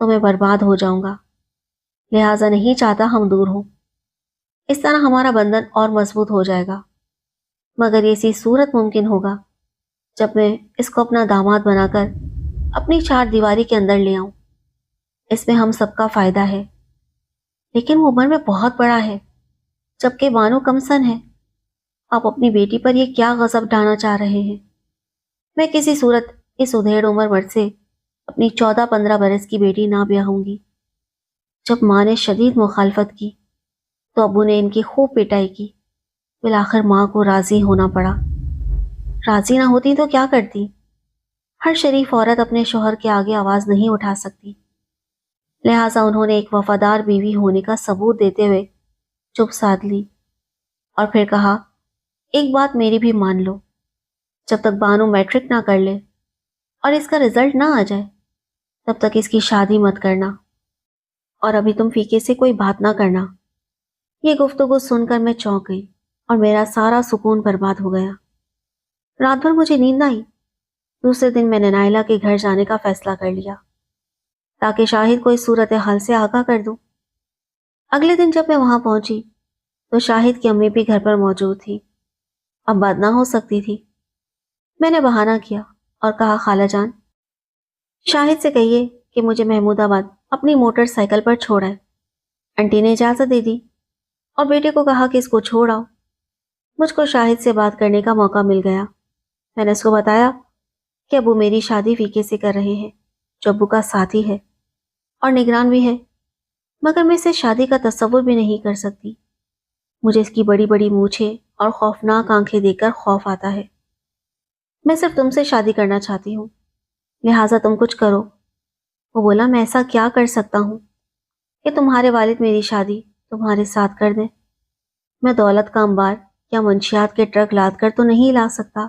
تو میں برباد ہو جاؤں گا، لہٰذا نہیں چاہتا ہم دور ہوں۔ اس طرح ہمارا بندھن اور مضبوط ہو جائے گا، مگر یہ اسی صورت ممکن ہوگا جب میں اس کو اپنا داماد بنا کر اپنی چار دیواری کے اندر لے آؤں۔ اس میں ہم سب کا فائدہ ہے، لیکن وہ عمر میں بہت بڑا ہے، جبکہ بانو کم سن ہے۔ آپ اپنی بیٹی پر یہ کیا غضب ڈھانا چاہ رہے ہیں؟ میں کسی صورت اس ادھیڑ عمر مرد سے اپنی 14-15 برس کی بیٹی نہ بیاہوں گی۔ جب ماں نے شدید مخالفت کی تو ابو نے ان کی خوب پٹائی کی، بالآخر ماں کو راضی ہونا پڑا۔ راضی نہ ہوتی تو کیا کرتی؟ ہر شریف عورت اپنے شوہر کے آگے آواز نہیں اٹھا سکتی، لہٰذا انہوں نے ایک وفادار بیوی ہونے کا ثبوت دیتے ہوئے چپ سادھ لی اور پھر کہا، ایک بات میری بھی مان لو، جب تک بانو میٹرک نہ کر لے اور اس کا رزلٹ نہ آ جائے تب تک اس کی شادی مت کرنا، اور ابھی تم فیقے سے کوئی بات نہ کرنا۔ یہ گفتگو سن کر میں چونک گئی اور میرا سارا سکون برباد ہو گیا۔ رات بھر مجھے نیند نہ آئی۔ دوسرے دن میں نے نائلہ کے گھر جانے کا فیصلہ کر لیا تاکہ شاہد کو اس صورتحال سے آگاہ کر دوں۔ اگلے دن جب میں وہاں پہنچی تو شاہد کی امی بھی گھر پر موجود تھی۔ اب بات نہ ہو سکتی تھی۔ میں نے بہانہ کیا اور کہا، خالہ جان، شاہد سے کہیے کہ مجھے محمود آباد اپنی موٹر سائیکل پر چھوڑائے۔ انٹی نے اجازت دے دی اور بیٹے کو کہا کہ اس کو چھوڑ آؤ۔ مجھ کو شاہد سے بات کرنے کا موقع مل گیا۔ میں نے اس کو بتایا کہ ابو میری شادی فیقے سے کر رہے ہیں، جو ابو کا ساتھی ہے اور نگران بھی ہے، مگر میں اسے شادی کا تصور بھی نہیں کر سکتی۔ مجھے اس کی بڑی بڑی مونچھیں اور خوفناک آنکھیں دیکھ کر خوف آتا ہے۔ میں صرف تم سے شادی کرنا چاہتی ہوں، لہٰذا تم کچھ کرو۔ وہ بولا، میں ایسا کیا کر سکتا ہوں کہ تمہارے والد میری شادی تمہارے ساتھ کر دیں؟ میں دولت کا انبار یا منشیات کے ٹرک لاد کر تو نہیں لا سکتا۔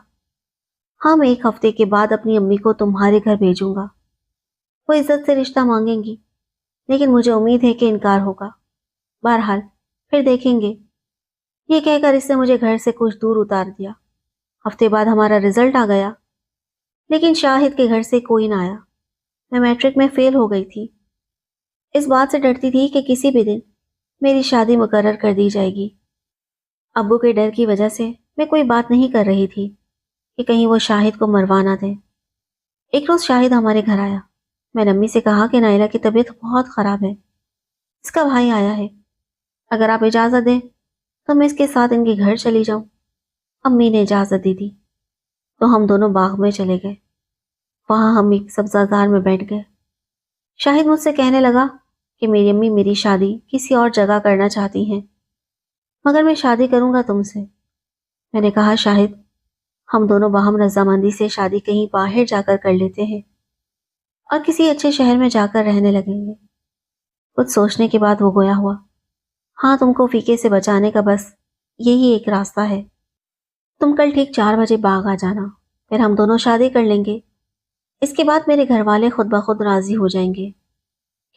ہاں، میں 1 ہفتے کے بعد اپنی امی کو تمہارے گھر بھیجوں گا۔ وہ عزت سے رشتہ مانگیں گی، لیکن مجھے امید ہے کہ انکار ہوگا۔ بہرحال پھر دیکھیں گے۔ یہ کہہ کر اس نے مجھے گھر سے کچھ دور اتار دیا۔ ہفتے بعد ہمارا رزلٹ آ گیا، لیکن شاہد کے گھر سے کوئی نہ آیا۔ میں میٹرک میں فیل ہو گئی تھی۔ اس بات سے ڈرتی تھی کہ کسی بھی دن میری شادی مقرر کر دی جائے گی۔ ابو کے ڈر کی وجہ سے میں کوئی بات نہیں کر رہی تھی کہ کہیں وہ شاہد کو مروا نہ دیں۔ ایک روز شاہد ہمارے گھر آیا۔ میں نے امی سے کہا کہ نائلہ کی طبیعت بہت خراب ہے، اس کا بھائی آیا ہے، اگر آپ اجازت دیں تو میں اس کے ساتھ ان کے گھر چلی جاؤں۔ امی نے اجازت دے دی تو ہم دونوں باغ میں چلے گئے۔ وہاں ہم ایک سبزہ زار میں بیٹھ گئے۔ شاہد مجھ سے کہنے لگا کہ میری امی میری شادی کسی اور جگہ کرنا چاہتی ہیں، مگر میں شادی کروں گا تم سے۔ میں نے کہا، شاہد، ہم دونوں باہم رضامندی سے شادی کہیں باہر جا کر کر لیتے ہیں اور کسی اچھے شہر میں جا کر رہنے لگیں گے۔ کچھ سوچنے کے بعد وہ گویا ہوا، ہاں، تم کو فیقے سے بچانے کا بس یہی ایک راستہ ہے۔ تم کل ٹھیک 4 بجے باغ آ جانا، پھر ہم دونوں شادی کر لیں گے۔ اس کے بعد میرے گھر والے خود بخود راضی ہو جائیں گے،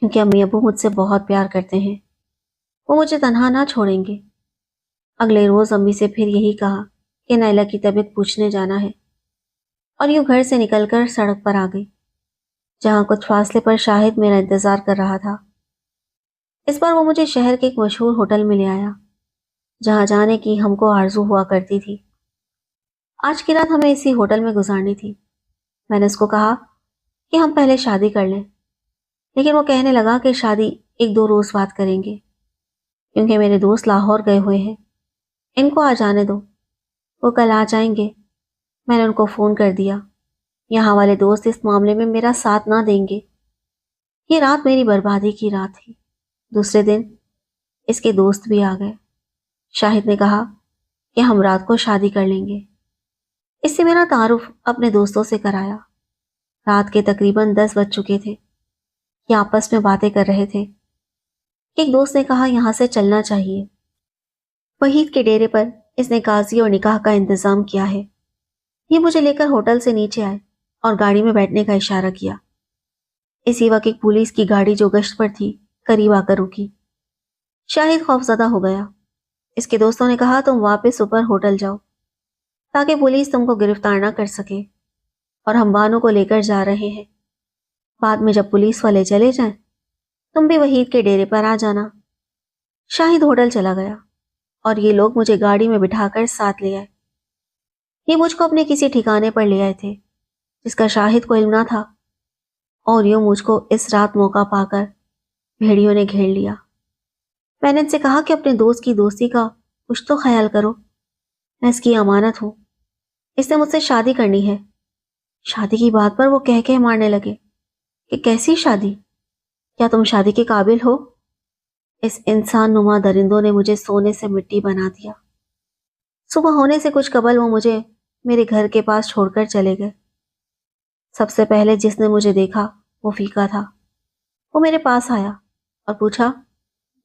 کیونکہ امی ابو مجھ سے بہت پیار کرتے ہیں، وہ مجھے تنہا نہ چھوڑیں گے۔ اگلے روز امی سے پھر یہی کہا کہ نائلہ کی طبیعت پوچھنے جانا ہے، اور یوں گھر سے نکل کر سڑک پر آ گئی، جہاں کچھ فاصلے پر شاہد میرا انتظار کر رہا تھا۔ اس بار وہ مجھے شہر کے ایک مشہور ہوٹل میں لے آیا، جہاں جانے کی ہم کو آرزو ہوا کرتی تھی۔ آج کی رات ہمیں اسی ہوٹل میں گزارنی تھی۔ میں نے اس کو کہا کہ ہم پہلے شادی کر لیں، لیکن وہ کہنے لگا کہ شادی 1-2 روز بعد کریں گے، کیونکہ میرے دوست لاہور گئے ہوئے ہیں، ان کو آ جانے دو، وہ کل آ جائیں گے۔ میں نے ان کو فون کر دیا، یہاں والے دوست اس معاملے میں میرا ساتھ نہ دیں گے۔ یہ رات میری بربادی کی رات تھی۔ دوسرے دن اس کے دوست بھی آ گئے۔ شاہد نے کہا کہ ہم رات کو شادی کر لیں گے۔ اس سے میرا تعارف اپنے دوستوں سے کرایا۔ رات کے تقریباً 10 بج چکے تھے۔ یہ آپس میں باتیں کر رہے تھے۔ ایک دوست نے کہا، یہاں سے چلنا چاہیے، وحید کے ڈیرے پر اس نے قاضی اور نکاح کا انتظام کیا ہے۔ یہ مجھے لے کر ہوٹل سے نیچے آئے اور گاڑی میں بیٹھنے کا اشارہ کیا۔ اسی وقت ایک پولیس کی گاڑی جو گشت پر تھی قریب آ کر رکی۔ شاہد خوفزدہ ہو گیا۔ اس کے دوستوں نے کہا، تم واپس اوپر ہوٹل جاؤ تاکہ پولیس تم کو گرفتار نہ کر سکے، اور ہم بانو کو لے کر جا رہے ہیں۔ بعد میں جب پولیس والے چلے جائیں تم بھی وحید کے ڈیرے پر آ جانا۔ شاہد ہوٹل چلا گیا اور یہ لوگ مجھے گاڑی میں بٹھا کر ساتھ لے آئے۔ یہ مجھ کو اپنے کسی ٹھکانے پر لے آئے تھے جس کا شاہد کو علم نہ تھا، اور یوں مجھ کو اس رات موقع پا کر بھیڑیوں نے گھیر لیا۔ میں نے ان سے کہا کہ اپنے دوست کی دوستی کا کچھ تو خیال کرو، میں اس کی امانت ہوں، اس نے مجھ سے شادی کرنی ہے۔ شادی کی بات پر وہ کہہ مارنے لگے کہ کیسی شادی؟ کیا تم شادی کے قابل ہو؟ اس انسان نما درندوں نے مجھے سونے سے مٹی بنا دیا۔ صبح ہونے سے کچھ قبل وہ مجھے میرے گھر کے پاس چھوڑ کر چلے گئے۔ سب سے پہلے جس نے مجھے دیکھا وہ فیقا تھا۔ وہ میرے پاس آیا اور پوچھا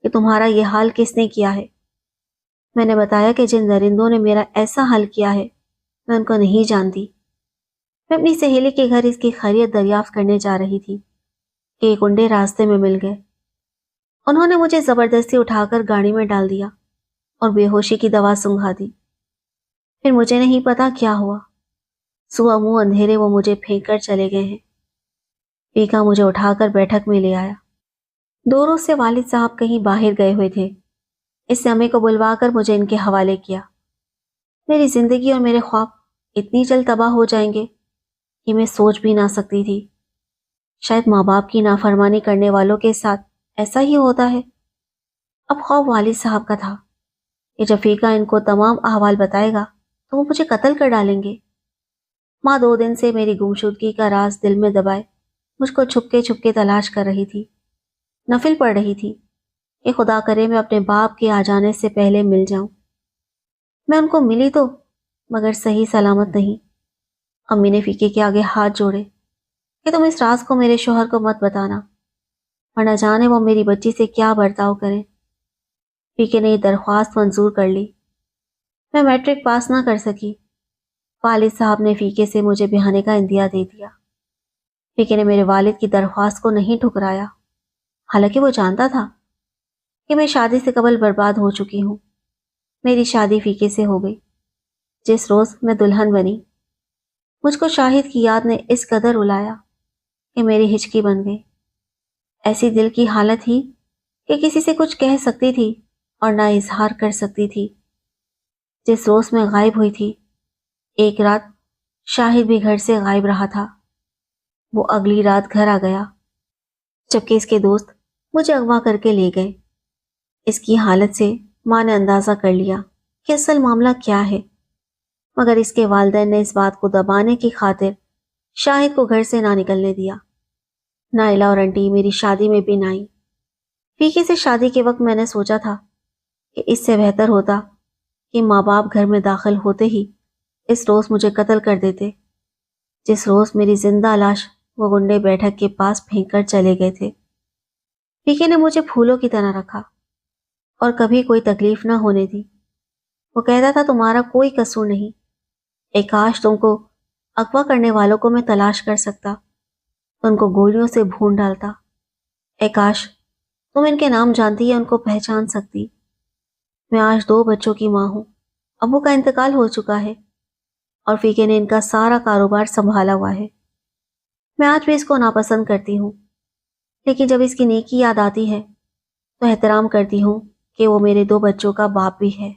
کہ تمہارا یہ حال کس نے کیا ہے؟ میں نے بتایا کہ جن درندوں نے میرا ایسا حال کیا ہے میں ان کو نہیں جانتی۔ میں اپنی سہیلی کے گھر اس کی خیریت دریافت کرنے جا رہی تھی کہ ایک انڈے راستے میں مل گئے۔ انہوں نے مجھے زبردستی اٹھا کر گاڑی میں ڈال دیا اور بے ہوشی کی دوا سنگھا دی۔ پھر مجھے نہیں پتا کیا ہوا۔ صبح منہ اندھیرے وہ مجھے پھینک کر چلے گئے ہیں۔ فیقا مجھے اٹھا کر بیٹھک میں لے آیا۔ 2 روز سے والد صاحب کہیں باہر گئے ہوئے تھے، اس نے امی کو بلوا کر مجھے ان کے حوالے کیا۔ میری زندگی اور میرے خواب اتنی جلد تباہ ہو جائیں گے کہ میں سوچ بھی نہ سکتی تھی۔ شاید ماں باپ کی نافرمانی کرنے والوں کے ساتھ ایسا ہی ہوتا ہے۔ اب خواب والد صاحب کا تھا کہ جب فیقا ان کو تمام احوال بتائے گا تو وہ مجھے قتل کر ڈالیں گے۔ ماں 2 دن سے میری گمشدگی کا راز دل میں دبائے مجھ کو چھپ کے تلاش کر رہی تھی، نفل پڑھ رہی تھی کہ خدا کرے میں اپنے باپ کے آ جانے سے پہلے مل جاؤں۔ میں ان کو ملی تو مگر صحیح سلامت نہیں۔ امی نے فیقے کے آگے ہاتھ جوڑے کہ تم اس راز کو میرے شوہر کو مت بتانا، ورنہ جانے وہ میری بچی سے کیا برتاؤ کریں۔ فیقے نے یہ درخواست منظور کر لی۔ میں میٹرک پاس نہ کر سکی۔ والد صاحب نے فیقے سے مجھے بہانے کا اندیا دے دیا۔ فیقے نے میرے والد کی درخواست کو نہیں ٹھکرایا، حالانکہ وہ جانتا تھا کہ میں شادی سے قبل برباد ہو چکی ہوں۔ میری شادی فیقے سے ہو گئی جس روز میں دلہن بنی۔ مجھ کو شاہد کی یاد نے اس قدر رلایا کہ میری ہچکی بن گئی۔ ایسی دل کی حالت ہی کہ کسی سے کچھ کہہ سکتی تھی اور نہ اظہار کر سکتی تھی۔ جس روز میں غائب ہوئی تھی، ایک رات شاہد بھی گھر سے غائب رہا تھا۔ وہ اگلی رات گھر آ گیا جبکہ اس کے دوست مجھے اغوا کر کے لے گئے۔ اس کی حالت سے ماں نے اندازہ کر لیا کہ اصل معاملہ کیا ہے، مگر اس کے والدین نے اس بات کو دبانے کی خاطر شاہد کو گھر سے نہ نکلنے دیا۔ نائلہ اور انٹی میری شادی میں بھی نہ آئی۔ فیقے سے شادی کے وقت میں نے سوچا تھا کہ اس سے بہتر ہوتا کہ ماں باپ گھر میں داخل ہوتے ہی اس روز مجھے قتل کر دیتے، جس روز میری زندہ لاش وہ گنڈے بیٹھک کے پاس پھینک کر چلے گئے تھے۔ فیقے نے مجھے پھولوں کی طرح رکھا اور کبھی کوئی تکلیف نہ ہونے دی۔ وہ کہتا تھا تمہارا کوئی قصور نہیں، اے کاش تم کو اغوا کرنے والوں کو میں تلاش کر سکتا تو ان کو گولیوں سے بھون ڈالتا۔ اے کاش تم ان کے نام جانتی یا ان کو پہچان سکتی۔ میں آج 2 بچوں کی ماں ہوں۔ ابو کا انتقال ہو چکا ہے اور فیقے نے ان کا سارا کاروبار سنبھالا ہوا ہے۔ میں آج بھی اس کو ناپسند کرتی ہوں، لیکن جب اس کی نیکی یاد آتی ہے تو احترام کرتی ہوں کہ وہ میرے 2 بچوں کا باپ بھی ہے۔